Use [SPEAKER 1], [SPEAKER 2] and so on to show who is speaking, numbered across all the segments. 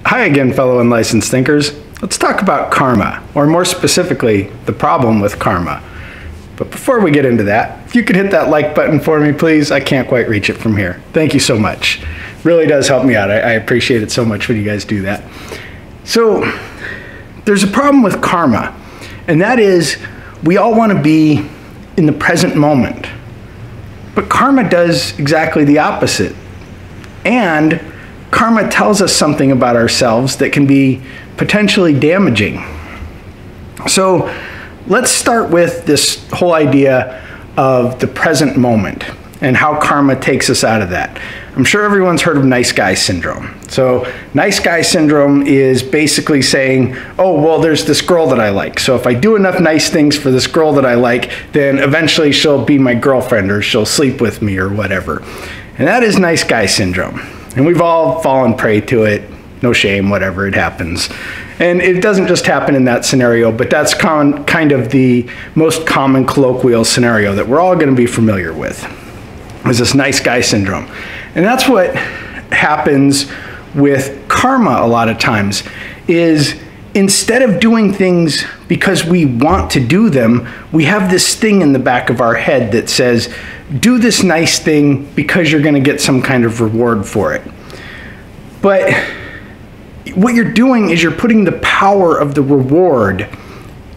[SPEAKER 1] Hi again, fellow unlicensed thinkers. Let's talk about karma, or more specifically, the problem with karma. But before we get into that, if you could hit that like button for me, please. I can't quite reach it from here. Thank you so much. Really does help me out. I appreciate it so much when you guys do that. So, there's a problem with karma, and that is we all want to be in the present moment. But karma does exactly the opposite. And karma tells us something about ourselves that can be potentially damaging. So let's start with this whole idea of the present moment and how karma takes us out of that. I'm sure everyone's heard of nice guy syndrome. So nice guy syndrome is basically saying, oh, well, there's this girl that I like. So if I do enough nice things for this girl that I like, then eventually she'll be my girlfriend or she'll sleep with me or whatever. And that is nice guy syndrome. And we've all fallen prey to it. No shame, whatever, it happens. And it doesn't just happen in that scenario, but that's kind of the most common colloquial scenario that we're all going to be familiar with, is this nice guy syndrome. And that's what happens with karma a lot of times, is instead of doing things because we want to do them, we have this thing in the back of our head that says, do this nice thing because you're going to get some kind of reward for it. But what you're doing is you're putting the power of the reward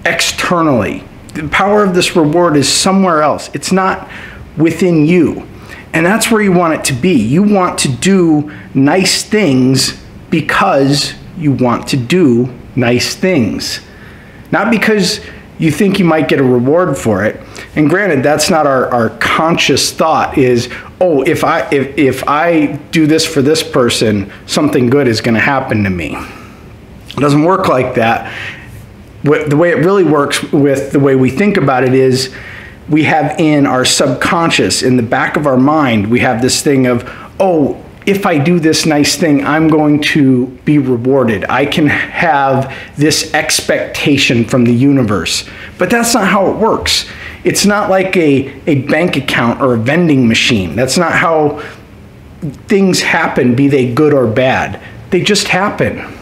[SPEAKER 1] externally. The power of this reward is somewhere else. It's not within you. And that's where you want it to be. You want to do nice things because you want to do nice things. Not because you think you might get a reward for it. And granted, that's not our conscious thought is, oh, if I do this for this person, something good is going to happen to me. It doesn't work like that. The way it really works with the way we think about it is we have in our subconscious, in the back of our mind, we have this thing of, oh, if I do this nice thing, I'm going to be rewarded. I can have this expectation from the universe. But that's not how it works. It's not like a bank account or a vending machine. That's not how things happen, be they good or bad. They just happen.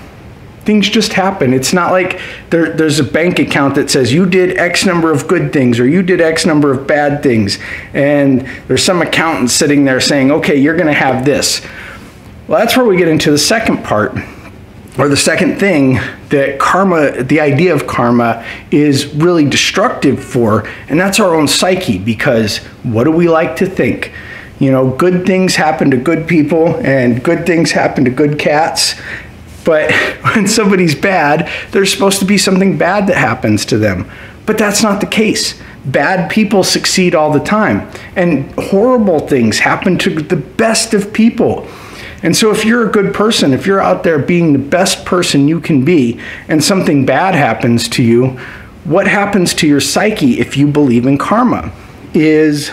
[SPEAKER 1] Things just happen. It's not like there's a bank account that says you did X number of good things or you did X number of bad things, and there's some accountant sitting there saying, okay, you're going to have this. Well, that's where we get into the second part, or the second thing that karma, the idea of karma, is really destructive for, and that's our own psyche, because what do we like to think? You know, good things happen to good people and good things happen to good cats. But when somebody's bad, there's supposed to be something bad that happens to them. But that's not the case. Bad people succeed all the time. And horrible things happen to the best of people. And so if you're a good person, if you're out there being the best person you can be, and something bad happens to you, what happens to your psyche if you believe in karma is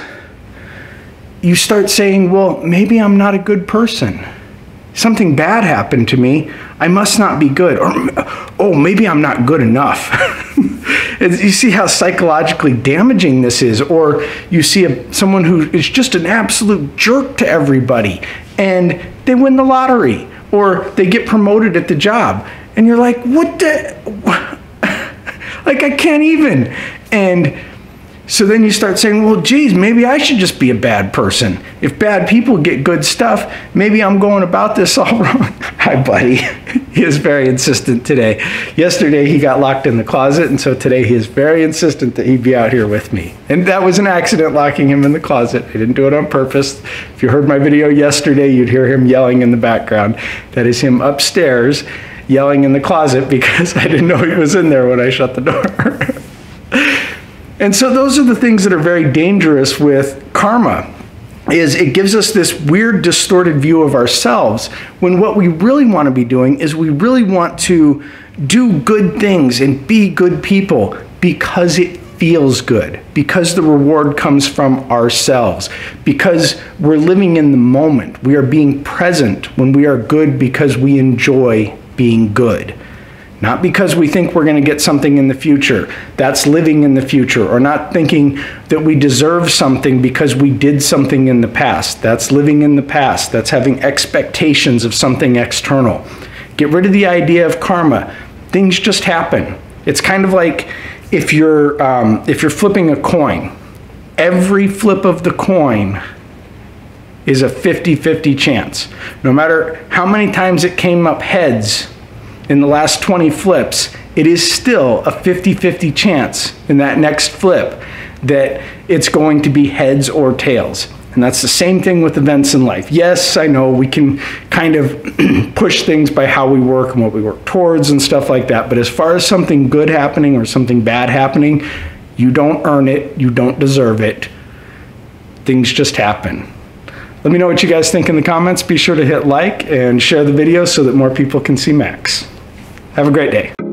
[SPEAKER 1] you start saying, well, maybe I'm not a good person. Something bad happened to me, I must not be good. Or, oh, maybe I'm not good enough. You see how psychologically damaging this is. Or you see someone who is just an absolute jerk to everybody, and they win the lottery, or they get promoted at the job. And you're like, what the? Like, I can't even. And so then you start saying, well, geez, maybe I should just be a bad person. If bad people get good stuff, maybe I'm going about this all wrong. Hi, buddy. He is very insistent today. Yesterday, he got locked in the closet, and so today he is very insistent that he be out here with me. And that was an accident, locking him in the closet. I didn't do it on purpose. If you heard my video yesterday, you'd hear him yelling in the background. That is him upstairs yelling in the closet because I didn't know he was in there when I shut the door. And so those are the things that are very dangerous with karma, is it gives us this weird distorted view of ourselves, when what we really want to be doing is we really want to do good things and be good people because it feels good, because the reward comes from ourselves, because we're living in the moment. We are being present when we are good because we enjoy being good. Not because we think we're going to get something in the future. That's living in the future. Or not thinking that we deserve something because we did something in the past. That's living in the past. That's having expectations of something external. Get rid of the idea of karma. Things just happen. It's kind of like if you're flipping a coin. Every flip of the coin is a 50-50 chance. No matter how many times it came up heads in the last 20 flips, it is still a 50-50 chance in that next flip that it's going to be heads or tails. And that's the same thing with events in life. Yes, I know we can kind of push things by how we work and what we work towards and stuff like that, but as far as something good happening or something bad happening, you don't earn it, you don't deserve it. Things just happen. Let me know what you guys think in the comments. Be sure to hit like and share the video so that more people can see Max. Have a great day.